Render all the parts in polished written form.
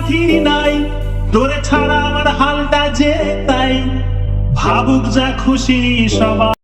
সাথী নাই, তোরে ছাড়া আমার হালটা যে তাই, ভাবুক যা খুশি সবাই।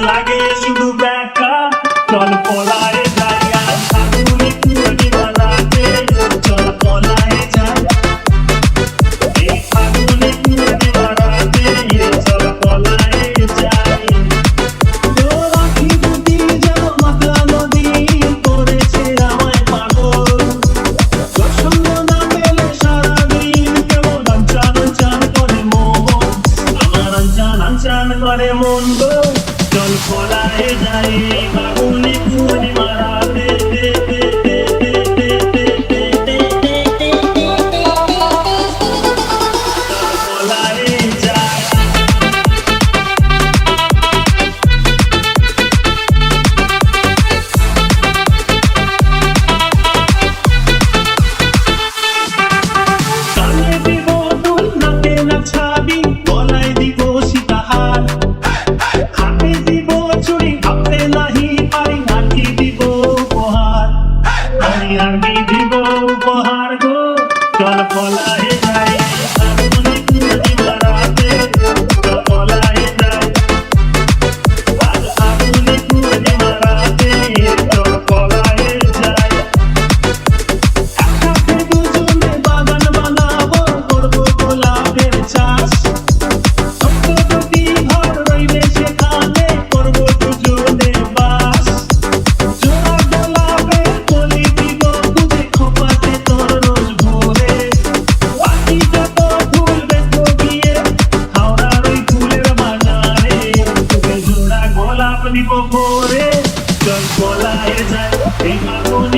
লাগে শুধু ব্যাকা চল পলায়ে যাই আর ফাগুনে পূর্ণিমা রাতে চল পলায়ে যাই এই ফাগুনে পূর্ণিমা রাতে চল পলায়ে যাই তোর আঁখি দুটি যেন মাথা নদী করেছে আমায় পাগল তোর সঙ্গ না পেলে সারাদিন কেমন আনচান আনচান করে মন আমার আনচান আনচান করে মন গো চল পলায়ে যাই ফাগুনে পূর্ণিমা রাতে পলায়ে যাই কানে দিব দুল নাকে না ছাবি গলায় দিব সীতাহার হাতে দিব চুড়ি ভাবতে নাহি পারি আর কি দিব উপহার আমি আর কি দিব উপহার গো চল পলায়ে যাই ফাগুনে পূর্ণিমা রাতে চল পলায়ে যাই আজ ফাগুনে পূর্ণিমা রাতে চল পলায়ে যাই একসাথে দুজনে বাগান বানাবো করবো গোলাপের চাষ ছোট্ট দুটি ঘর রইবে সেখানে করবো দুজনে বাস জোড়া গোলাপের কলি দিব খুঁজে খোপাতে তোর রোজ ভোরে বাকি যত ফুল বেচবো গিয়ে হাওড়ার ওই ফুলের বাজারে তোকে জোড়া গোলাপ দিব ভোরে চল পলায়ে যাই এই ফাগুনে